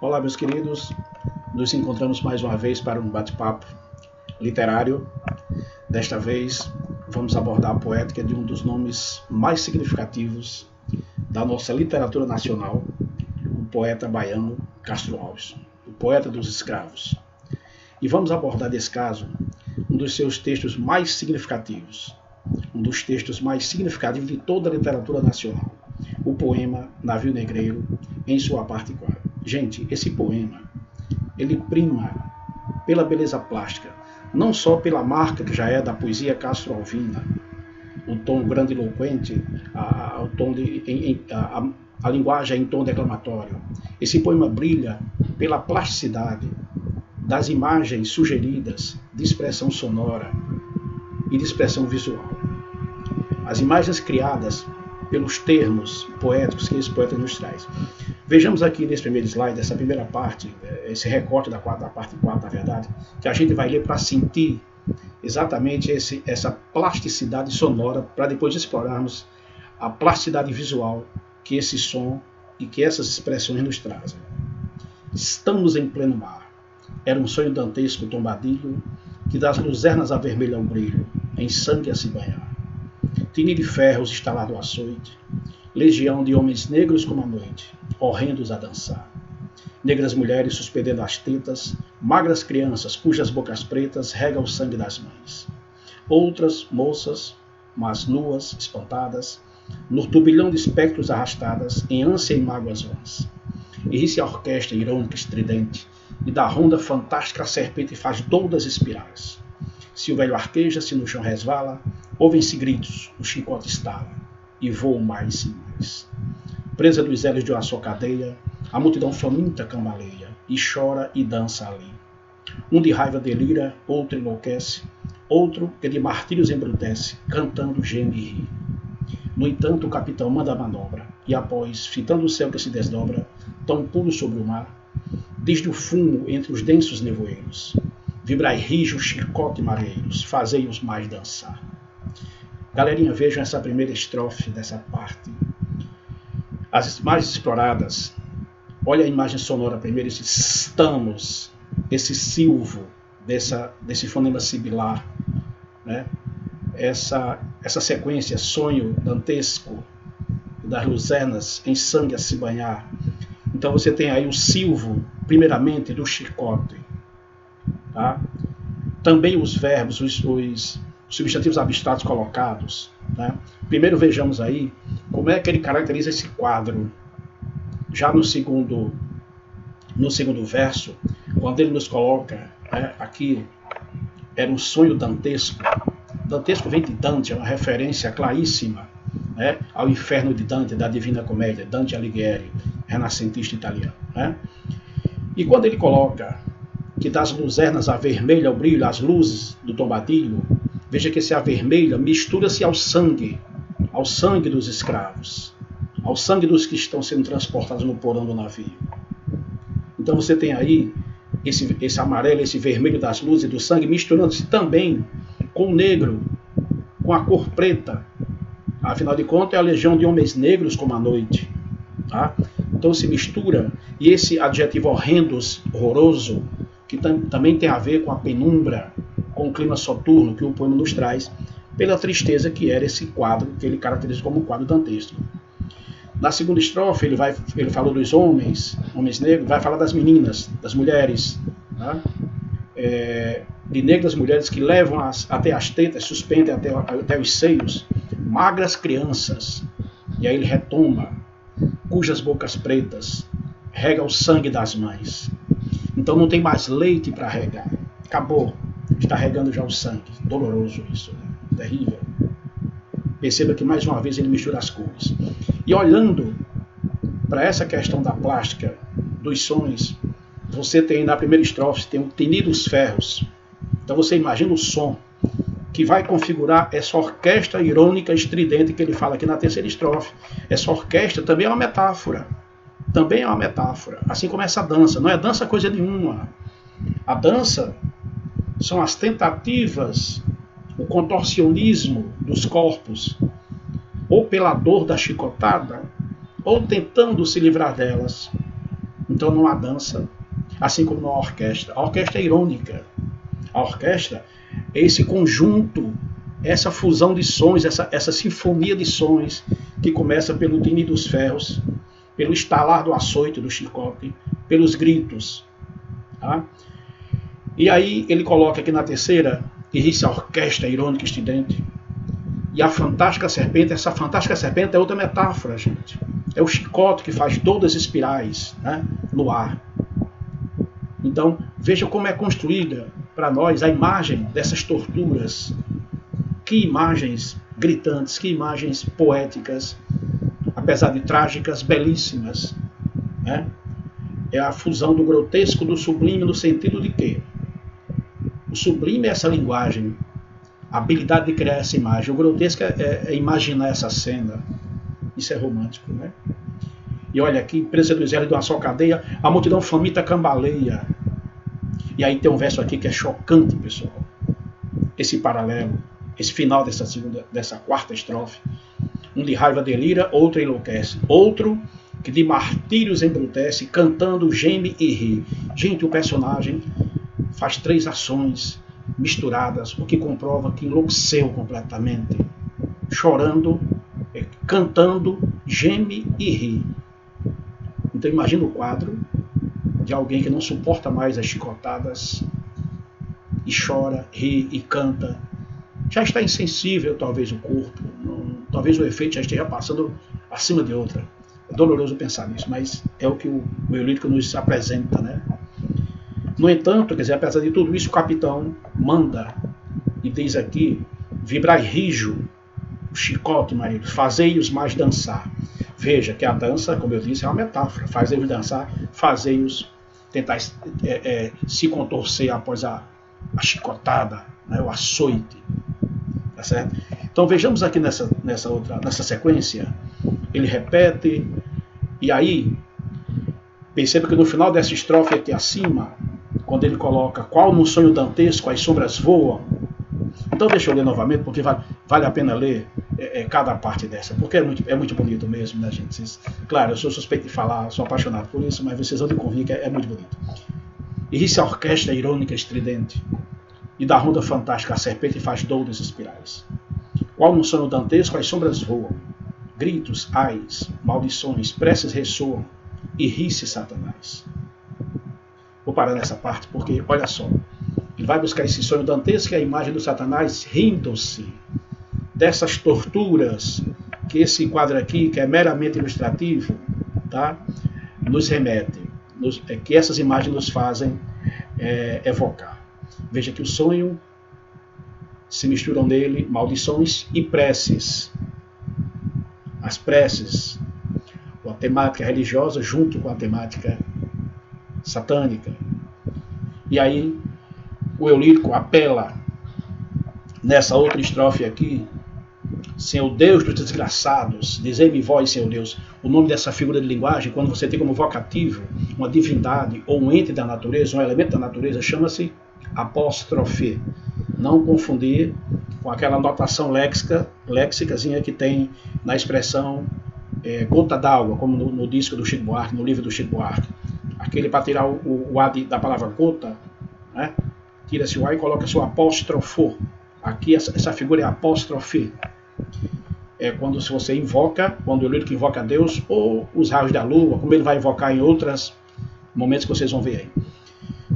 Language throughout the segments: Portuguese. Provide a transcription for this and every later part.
Olá, meus queridos, nos encontramos mais uma vez para um bate-papo literário. Desta vez vamos abordar a poética de um dos nomes mais significativos da nossa literatura nacional, o poeta baiano Castro Alves, o poeta dos escravos. E vamos abordar nesse caso um dos seus textos mais significativos, um dos textos mais significativos de toda a literatura nacional, o poema Navio Negreiro, em sua parte 4. Gente, esse poema, ele prima pela beleza plástica, não só pela marca que já é da poesia castro-alvina, o tom grandiloquente, a linguagem em tom declamatório. Esse poema brilha pela plasticidade das imagens sugeridas de expressão sonora e de expressão visual. As imagens criadas pelos termos poéticos que esse poeta nos traz. Vejamos aqui nesse primeiro slide, essa primeira parte, esse recorte da parte 4, na verdade, que a gente vai ler para sentir exatamente essa plasticidade sonora, para depois explorarmos a plasticidade visual que esse som e que essas expressões nos trazem. Estamos em pleno mar. Era um sonho dantesco tombadilho, que das luzernas avermelha o brilho, em sangue a se banhar. Tinir de ferros instalado açoite, legião de homens negros como a noite, horrendos a dançar. Negras mulheres suspendendo as tetas, magras crianças cujas bocas pretas regam o sangue das mães. Outras moças, mas nuas, espantadas, no turbilhão de espectros arrastadas, em ânsia e mágoas vãs. E ri-se a orquestra irônica estridente, e da ronda fantástica a serpente faz doudas espirais. Se o velho arqueja, se no chão resvala, ouvem-se gritos, o chicote estala, e voam mais e mais. Presa dos elos de uma só cadeia, a multidão faminta cambaleia, e chora e dança ali. Um de raiva delira, outro enlouquece, outro que de martírios embrutece, cantando geme e ri. No entanto, o capitão manda a manobra, e após, fitando o céu que se desdobra, tão puro sobre o mar, desde o fumo entre os densos nevoeiros, vibrai rijo chicote mareiros, fazei-os mais dançar. Galerinha, vejam essa primeira estrofe dessa parte. As mais exploradas, olha a imagem sonora primeiro, esse estamos, esse silvo desse fonema sibilar, né? Essa sequência, sonho dantesco, das luzernas em sangue a se banhar. Então você tem aí o silvo, primeiramente, do chicote. Tá? Também os verbos, os substantivos abstratos colocados. Né? Primeiro vejamos aí como é que ele caracteriza esse quadro. Já no segundo verso, quando ele nos coloca, né, aqui era um sonho dantesco. Dantesco vem de Dante, é uma referência claríssima, né, ao inferno de Dante, da Divina Comédia, Dante Alighieri, renascentista italiano. Né? E quando ele coloca que das luzernas avermelha o brilho, as luzes do tombadilho, veja que esse avermelha mistura-se ao sangue dos escravos, ao sangue dos que estão sendo transportados no porão do navio. Então você tem aí esse amarelo, esse vermelho das luzes e do sangue misturando-se também com o negro, com a cor preta. Afinal de contas, é a legião de homens negros como a noite. Tá? Então se mistura, e esse adjetivo horrendos, horroroso, que também tem a ver com a penumbra, com o clima soturno que o poema nos traz, pela tristeza que era esse quadro, que ele caracteriza como um quadro dantesco. Na segunda estrofe, ele falou dos homens negros, vai falar das meninas, das mulheres, tá? De negras mulheres que levam até as tetas, suspendem até os seios, magras crianças, e aí ele retoma, cujas bocas pretas rega o sangue das mães. Então não tem mais leite para regar. Acabou. Está regando já o sangue. Doloroso isso. Né? Terrível. Perceba que mais uma vez ele mistura as cores. E olhando para essa questão da plástica, dos sons, você tem na primeira estrofe, tem o tinir dos ferros. Então você imagina o som que vai configurar essa orquestra irônica estridente que ele fala aqui na terceira estrofe. Essa orquestra também é uma metáfora. Também é uma metáfora, assim como essa dança. Não é dança coisa nenhuma. A dança são as tentativas, o contorcionismo dos corpos, ou pela dor da chicotada, ou tentando se livrar delas, Então não há dança, assim como não há orquestra. A orquestra é irônica. A orquestra é esse conjunto, essa fusão de sons, essa sinfonia de sons que começa pelo time dos ferros, pelo estalar do açoite, do chicote, pelos gritos. Tá? E aí ele coloca aqui na terceira, e ri-se a orquestra irônica estridente. E a fantástica serpente, essa fantástica serpente é outra metáfora, gente. É o chicote que faz todas as espirais, né, no ar. Então, veja como é construída para nós a imagem dessas torturas. Que imagens gritantes, que imagens poéticas, apesar de trágicas, belíssimas. Né? É a fusão do grotesco do sublime no sentido de quê? O sublime é essa linguagem, a habilidade de criar essa imagem. O grotesco é imaginar essa cena. Isso é romântico, né? E olha aqui, presa dos elos de uma só cadeia, a multidão faminta cambaleia. E aí tem um verso aqui que é chocante, pessoal. Esse paralelo, esse final dessa quarta estrofe. Um de raiva delira, outro enlouquece. Outro que de martírios embrutece, cantando geme e ri. Gente, o personagem faz 3 ações misturadas, o que comprova que enlouqueceu completamente. Chorando, cantando, geme e ri. Então imagina o quadro de alguém que não suporta mais as chicotadas e chora, ri e canta. Já está insensível talvez o corpo, talvez o efeito já esteja passando acima de outra. É doloroso pensar nisso, mas é o que o lírico nos apresenta, né? No entanto, quer dizer, apesar de tudo isso, o capitão manda e diz aqui: vibrai rijo, o chicote, marido, fazei-os mais dançar. Veja que a dança, como eu disse, é uma metáfora. Fazei-os dançar, fazei-os tentar se contorcer após a chicotada, né, o açoite. Tá certo? Então vejamos aqui nessa sequência, ele repete, e aí perceba que no final dessa estrofe aqui acima, quando ele coloca qual num sonho dantesco as sombras voam. Então deixa eu ler novamente, porque vale a pena ler cada parte dessa, porque é muito bonito mesmo, né, gente? Claro, eu sou suspeito de falar, sou apaixonado por isso, mas vocês vão me convir que é muito bonito. E ri-se a orquestra irônica estridente, e da ronda fantástica a serpente faz doudas espirais. Qual num sonho dantesco as sombras voam, gritos, ais, maldições, preces ressoam, e ri-se Satanás. Vou parar nessa parte porque, olha só, ele vai buscar esse sonho dantesco e a imagem do Satanás rindo-se dessas torturas que esse quadro aqui, que é meramente ilustrativo, tá, nos remete, que essas imagens nos fazem evocar. Veja que o sonho se misturam nele maldições e preces. As preces, a temática religiosa junto com a temática satânica. E aí o eu lírico apela nessa outra estrofe aqui: Senhor Deus dos desgraçados, dizei-me vós, Senhor Deus. O nome dessa figura de linguagem, quando você tem como vocativo uma divindade ou um ente da natureza, um elemento da natureza, chama-se apóstrofe. Não confundir com aquela notação léxicazinha que tem na expressão gota d'água, como no disco do Chico Buarque, no livro do Chico Buarque. Aquele para tirar o A da palavra gota, né? Tira-se o A e coloca-se o apóstrofo. Aqui essa figura é apóstrofe. É quando se você invoca, quando o lírico invoca Deus, ou os raios da lua, como ele vai invocar em outros momentos que vocês vão ver aí.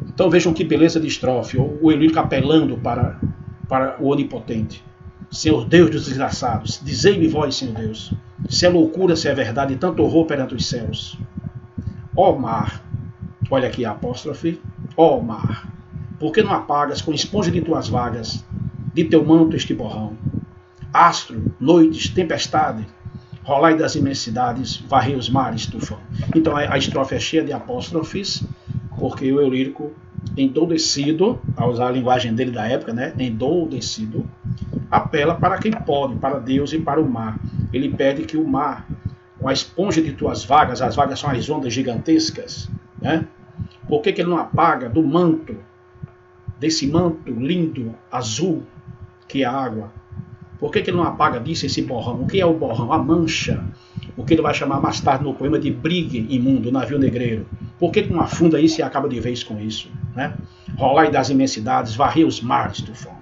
Então vejam que beleza de estrofe, o lírico apelando para o onipotente. Senhor Deus dos desgraçados, dizei-me vós, Senhor Deus, se é loucura, se é verdade, tanto horror perante os céus. Ó mar, olha aqui a apóstrofe, ó mar, por que não apagas com esponja de tuas vagas, de teu manto este borrão? Astro, noites, tempestade, rolai das imensidades, varrei os mares, tufão. Então a estrofe é cheia de apóstrofes, porque o eu lírico, endoudecido, a usar a linguagem dele da época, né, endoudecido, apela para quem pode, para Deus e para o mar. Ele pede que o mar, com a esponja de tuas vagas, as vagas são as ondas gigantescas, né? Por que ele não apaga do manto, desse manto lindo, azul, que é a água? Por que ele não apaga disso esse borrão? O que é o borrão? A mancha, o que ele vai chamar mais tarde no poema de brigue imundo, o navio negreiro. Por que não afunda isso e acaba de vez com isso? Né? Rolar das imensidades, varrer os mares, tufão.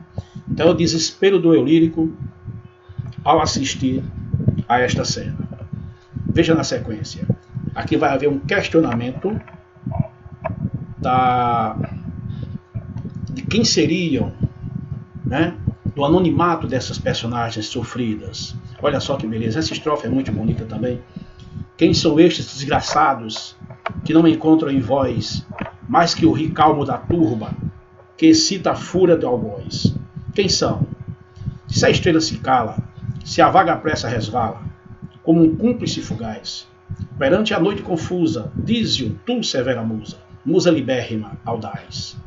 Então, o desespero do eu lírico ao assistir a esta cena. Veja na sequência. Aqui vai haver um questionamento de quem seriam, né, do anonimato dessas personagens sofridas. Olha só que beleza, essa estrofe é muito bonita também. Quem são estes desgraçados que não encontram em vós mais que o ricalmo da turba que excita a fúria de algoz? Quem são? Se a estrela se cala, se a vaga pressa resvala, como um cúmplice fugaz, perante a noite confusa, dize-o tu, severa musa, musa libérrima, audaz.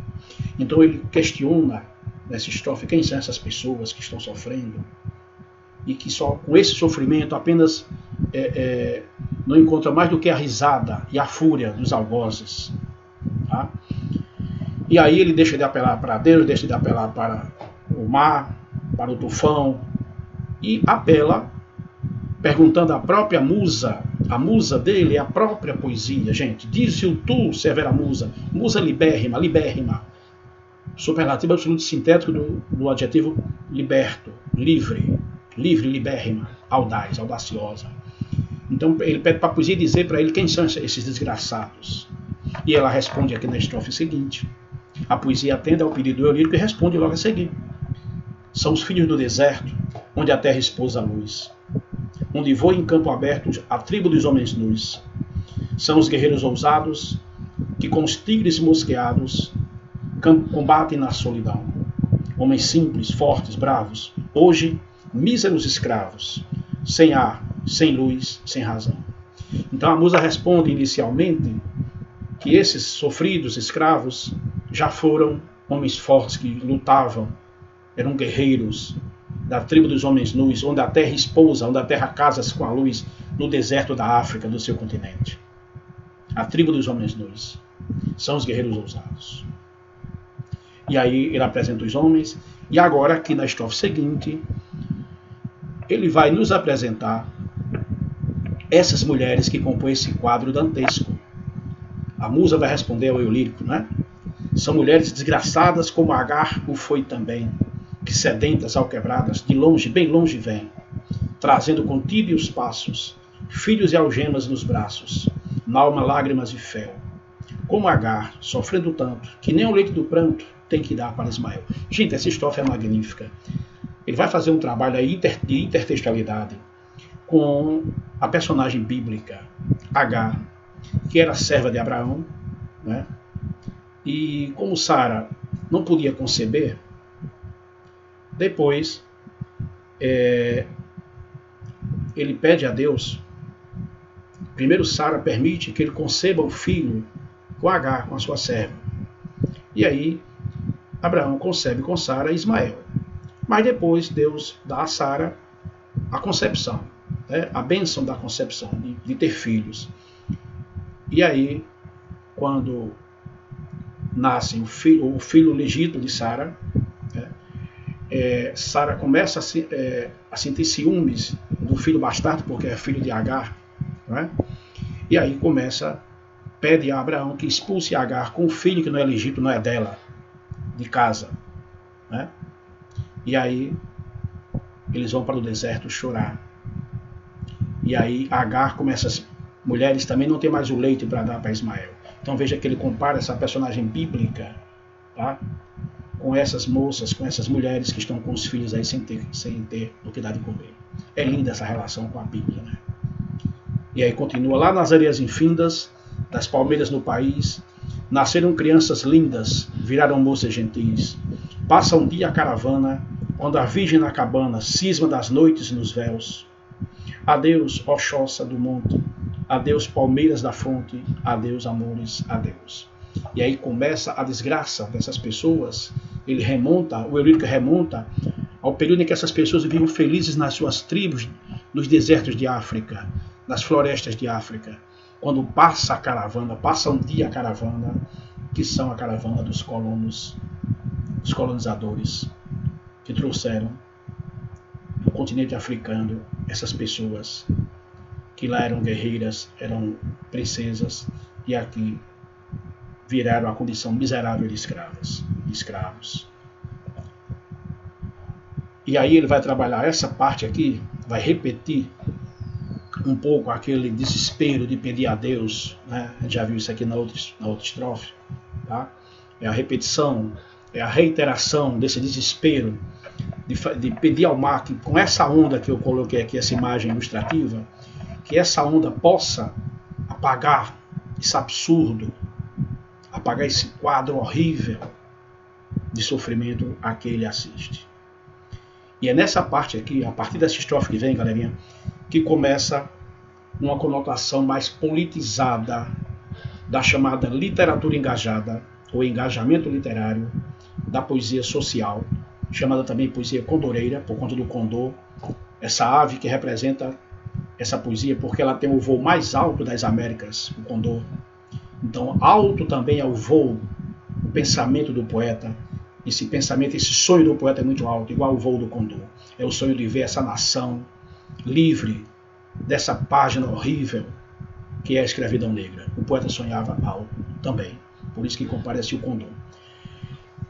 Então ele questiona nessa estrofe quem são essas pessoas que estão sofrendo e que só com esse sofrimento apenas não encontra mais do que a risada e a fúria dos algozes. Tá? E aí ele deixa de apelar para Deus, deixa de apelar para o mar, para o tufão, e apela perguntando à própria musa, a musa dele é a própria poesia, gente. Diz-o tu, severa musa, musa libérrima, libérrima, superlativo absoluto sintético do adjetivo liberto, livre, livre, libérrima, audaz, audaciosa. Então ele pede para a poesia dizer para ele quem são esses desgraçados. E ela responde aqui na estrofe seguinte. A poesia atende ao pedido do eu lírico e responde logo a seguir. São os filhos do deserto, onde a terra expôs a luz, onde voa em campo aberto a tribo dos homens nus. São os guerreiros ousados, que com os tigres mosqueados combatem na solidão. Homens simples, fortes, bravos, hoje míseros escravos, sem ar, sem luz, sem razão. Então a musa responde inicialmente que esses sofridos escravos já foram homens fortes que lutavam, eram guerreiros da tribo dos homens nus, onde a terra espousa, onde a terra casa-se com a luz, no deserto da África, do seu continente. A tribo dos homens nus são os guerreiros ousados. E aí ele apresenta os homens, e agora aqui na estrofe seguinte, ele vai nos apresentar essas mulheres que compõem esse quadro dantesco. A musa vai responder ao eu lírico, né? São mulheres desgraçadas como Agar o foi também, que sedentas, alquebradas, de longe, bem longe vêm, trazendo com tíbios passos, filhos e algemas nos braços, n'alma lágrimas e fel. Como Agar, sofrendo tanto, que nem o leite do pranto tem que dar para Ismael. Gente, essa estrofe é magnífica. Ele vai fazer um trabalho aí de intertextualidade com a personagem bíblica, Agar, que era serva de Abraão, né? E como Sara não podia conceber, depois ele pede a Deus, primeiro Sara permite que ele conceba o filho com Agar, com a sua serva. E aí Abraão concebe com Sara Ismael. Mas depois Deus dá a Sara a concepção, né? A bênção da concepção, de ter filhos. E aí, quando nasce o filho legítimo de Sara, né? Sara começa a sentir ciúmes do filho bastardo, porque é filho de Agar, né? E aí pede a Abraão que expulse Agar com o filho que não é legítimo, não é dela, de casa, né? E aí eles vão para o deserto chorar. E aí Agar mulheres também não tem mais o leite para dar para Ismael. Então veja que ele compara essa personagem bíblica, tá, com essas moças, com essas mulheres que estão com os filhos aí sem ter o que dar de comer. É linda essa relação com a Bíblia, né? E aí continua, lá nas areias infindas, das palmeiras no país, nasceram crianças lindas, viraram moças gentis. Passa um dia a caravana, quando a virgem na cabana cisma das noites nos véus. Adeus, ó choça do monte, adeus, palmeiras da fonte, adeus, amores, adeus. E aí começa a desgraça dessas pessoas. O eu lírico remonta ao período em que essas pessoas viviam felizes nas suas tribos, nos desertos de África, nas florestas de África. Quando passa um dia a caravana, que são a caravana dos colonizadores, que trouxeram do continente africano essas pessoas que lá eram guerreiras, eram princesas, e aqui viraram a condição miserável de escravos. E aí ele vai trabalhar essa parte aqui, vai repetir um pouco aquele desespero de pedir a Deus, né? A gente já viu isso aqui na outra estrofe, tá? É a repetição, é a reiteração desse desespero de pedir ao mar que, com essa onda que eu coloquei aqui, essa imagem ilustrativa, que essa onda possa apagar esse absurdo, apagar esse quadro horrível de sofrimento a que ele assiste. E é nessa parte aqui, a partir dessa estrofe que vem, galerinha, que começa uma conotação mais politizada da chamada literatura engajada, ou engajamento literário, da poesia social, chamada também poesia condoreira, por conta do condor, essa ave que representa essa poesia, porque ela tem o voo mais alto das Américas, o condor. Então, alto também é o voo, o pensamento do poeta. Esse pensamento, esse sonho do poeta é muito alto, igual o voo do condor. É o sonho de ver essa nação livre dessa página horrível que é a escravidão negra. O poeta sonhava alto também, por isso que comparece o condor.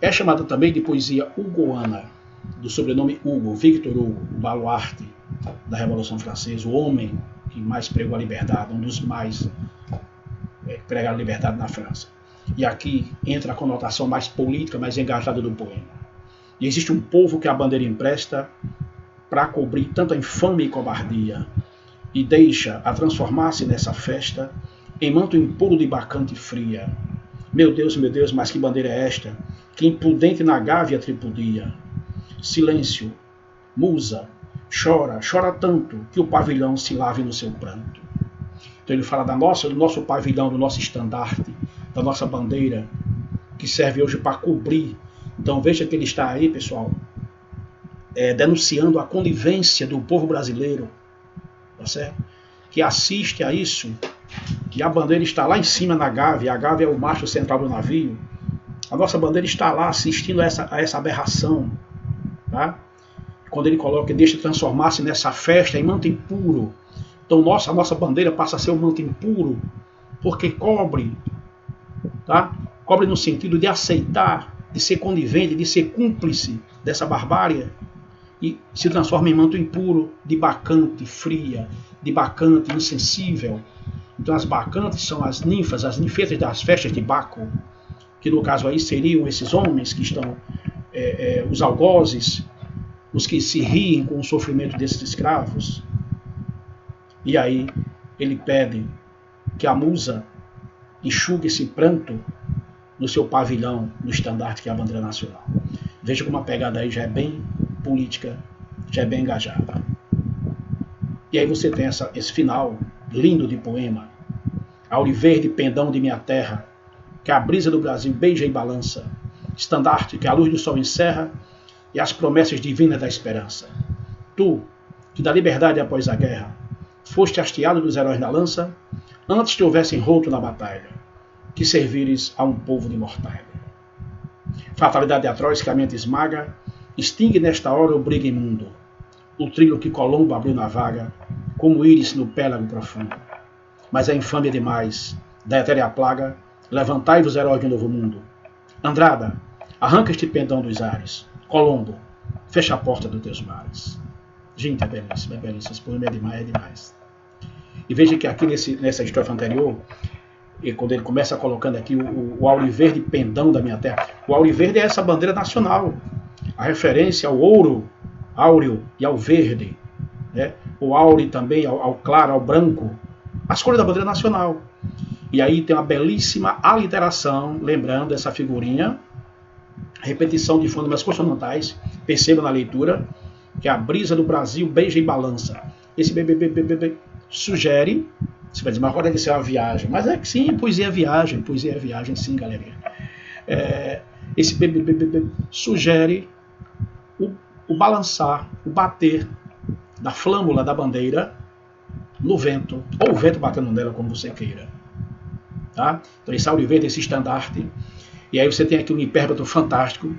É chamada também de poesia hugoana, do sobrenome Hugo, Victor Hugo, o baluarte da Revolução Francesa, o homem que mais pregou a liberdade, um dos mais pregaram a liberdade na França. E aqui entra a conotação mais política, mais engajada do poema. E existe um povo que a bandeira empresta para cobrir tanta infâmia e cobardia, e deixa a transformar-se nessa festa em manto impuro de bacante fria. Meu Deus, mas que bandeira é esta, que impudente na gávea tripudia? Silêncio, musa, chora tanto que o pavilhão se lave no seu pranto. Então ele fala do nosso pavilhão, do nosso estandarte, da nossa bandeira, que serve hoje para cobrir. Então veja que ele está aí, pessoal, denunciando a conivência do povo brasileiro, tá certo? Que assiste a isso, que a bandeira está lá em cima na gávea, a gávea é o mastro central do navio, a nossa bandeira está lá assistindo a essa aberração, tá? Quando ele coloca, deixa transformar-se nessa festa em manto impuro. Então a nossa bandeira passa a ser um manto impuro, porque cobre, tá? Cobre no sentido de aceitar, de ser conivente, de ser cúmplice dessa barbárie, e se transforma em manto impuro, de bacante fria, de bacante insensível. Então as bacantes são as ninfas, as ninfetas das festas de Baco, que no caso aí seriam esses homens que estão, os algozes, os que se riem com o sofrimento desses escravos. E aí ele pede que a musa enxugue esse pranto no seu pavilhão, no estandarte que é a bandeira nacional. Veja como a pegada aí já é bem política, já é bem engajada. E aí você tem esse final lindo de poema. Auriverde pendão de minha terra, que a brisa do Brasil beija e balança, estandarte que a luz do sol encerra e as promessas divinas da esperança. Tu, que da liberdade após a guerra, foste hasteado dos heróis da lança, antes te houvessem roto na batalha, que servires a um povo de mortalha. Fatalidade atroz que a mente esmaga, extingue nesta hora o briga imundo, o trilho que Colombo abriu na vaga, como íris no pélago profundo. Mas é infâmia demais, da etérea plaga, levantai-vos, heróis de um novo mundo. Andrada, arranca este pendão dos ares. Colombo, fecha a porta dos teus mares. Gente, é belíssimo, é belíssimo. Esse poema é demais. E veja que aqui nessa estrofe anterior, quando ele começa colocando aqui o auriverde pendão da minha terra, o auriverde é essa bandeira nacional, a referência ao ouro, áureo e ao verde, né? O áureo também ao claro, ao branco, as cores da bandeira nacional. E aí tem uma belíssima aliteração, lembrando essa figurinha, repetição de fonemas consonantais, perceba na leitura, que a brisa do Brasil beija e balança. Esse bebê sugere, você vai dizer, mas pode ser uma viagem. Mas é que sim, poesia é viagem sim, galerinha. Esse bebê sugere o balançar, o bater da flâmula da bandeira no vento, ou o vento batendo nela, como você queira. Tá? Então esse auriverde, esse estandarte. E aí você tem aqui um hipérbato fantástico.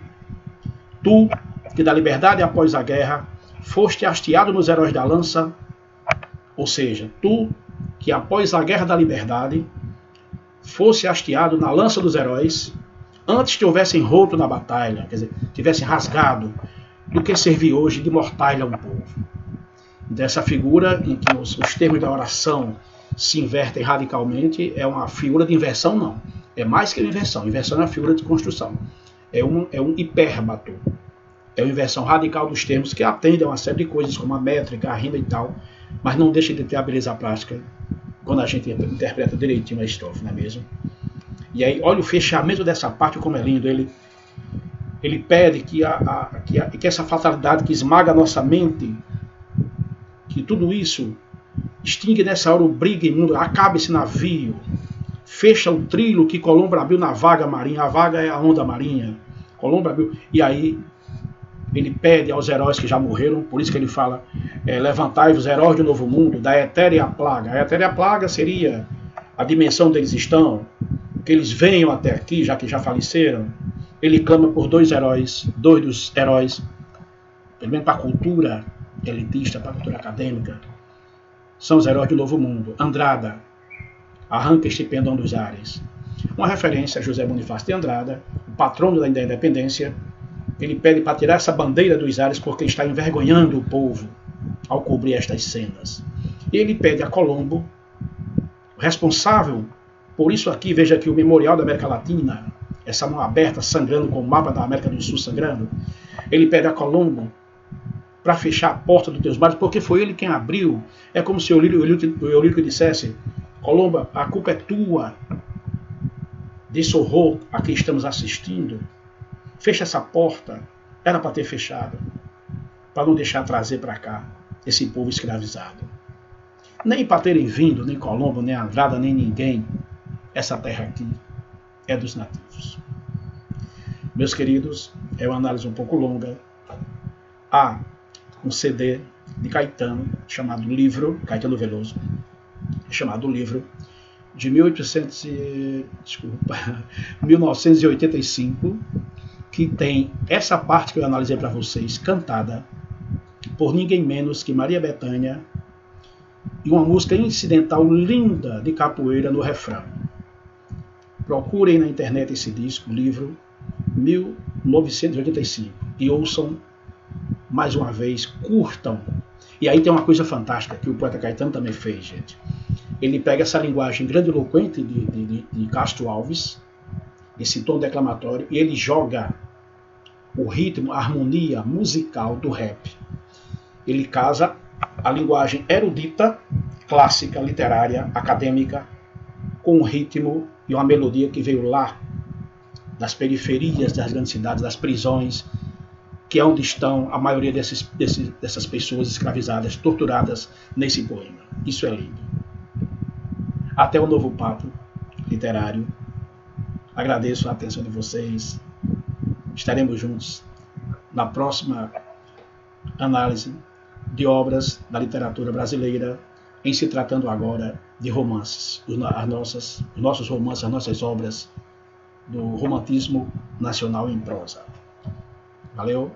Tu, que da liberdade após a guerra, foste hasteado nos heróis da lança, ou seja, tu, que após a guerra da liberdade, fosse hasteado na lança dos heróis, antes que houvessem roto na batalha, quer dizer, tivessem rasgado, do que servir hoje de mortalha a um povo. Então, essa figura em que os termos da oração se invertem radicalmente é uma figura de inversão, não. É mais que uma inversão. Inversão é uma figura de construção. É um hipérbato. É uma inversão radical dos termos que atendem a uma série de coisas, como a métrica, a rima e tal, mas não deixa de ter a beleza prática quando a gente interpreta direitinho a estrofe, não é mesmo? E aí, olha o fechamento dessa parte, como é lindo. Ele pede que essa fatalidade que esmaga a nossa mente, que tudo isso extingue nessa hora o briga imundo, acaba esse navio, fecha o trilho que Colombo abriu na vaga marinha, a vaga é a onda marinha, Colombo abriu, e aí ele pede aos heróis que já morreram, por isso que ele fala, levantai-vos, heróis do novo mundo, da etérea plaga. A etérea plaga seria a dimensão onde eles estão, que eles venham até aqui, já que já faleceram. Ele clama por dois dos heróis, pelo menos para a cultura elitista, para a cultura acadêmica, são os heróis do novo mundo. Andrada, arranca este pendão dos ares. Uma referência a José Bonifácio de Andrada, o patrono da independência. Ele pede para tirar essa bandeira dos ares porque está envergonhando o povo ao cobrir estas cenas. E ele pede a Colombo, responsável por isso aqui, veja aqui o Memorial da América Latina, essa mão aberta sangrando com o mapa da América do Sul sangrando. Ele pede a Colombo para fechar a porta dos teus mares, porque foi ele quem abriu. É como se o Eulírico dissesse, Colombo, a culpa é tua desse horror a que estamos assistindo. Fecha essa porta, era para ter fechado, para não deixar trazer para cá esse povo escravizado. Nem para terem vindo, nem Colombo, nem Andrada, nem ninguém, essa terra aqui é dos nativos. Meus queridos, é uma análise um pouco longa. Há um CD de Caetano, chamado Livro, Caetano Veloso, chamado Livro, de 1985, que tem essa parte que eu analisei para vocês, cantada por ninguém menos que Maria Bethânia, e uma música incidental linda de capoeira no refrão. Procurem na internet esse disco, Livro, 1985, e ouçam mais uma vez, curtam. E aí tem uma coisa fantástica que o poeta Caetano também fez, gente. Ele pega essa linguagem grandiloquente de Castro Alves, esse tom declamatório, e ele joga o ritmo, a harmonia musical do rap. Ele casa a linguagem erudita, clássica, literária, acadêmica, com um ritmo e uma melodia que veio lá das periferias das grandes cidades, das prisões, que é onde estão a maioria dessas pessoas escravizadas, torturadas nesse poema. Isso é lindo. Até o novo papo literário. Agradeço a atenção de vocês. Estaremos juntos na próxima análise de obras da literatura brasileira, em se tratando agora de romances, os nossos romances, as nossas obras do romantismo nacional em prosa. Valeu!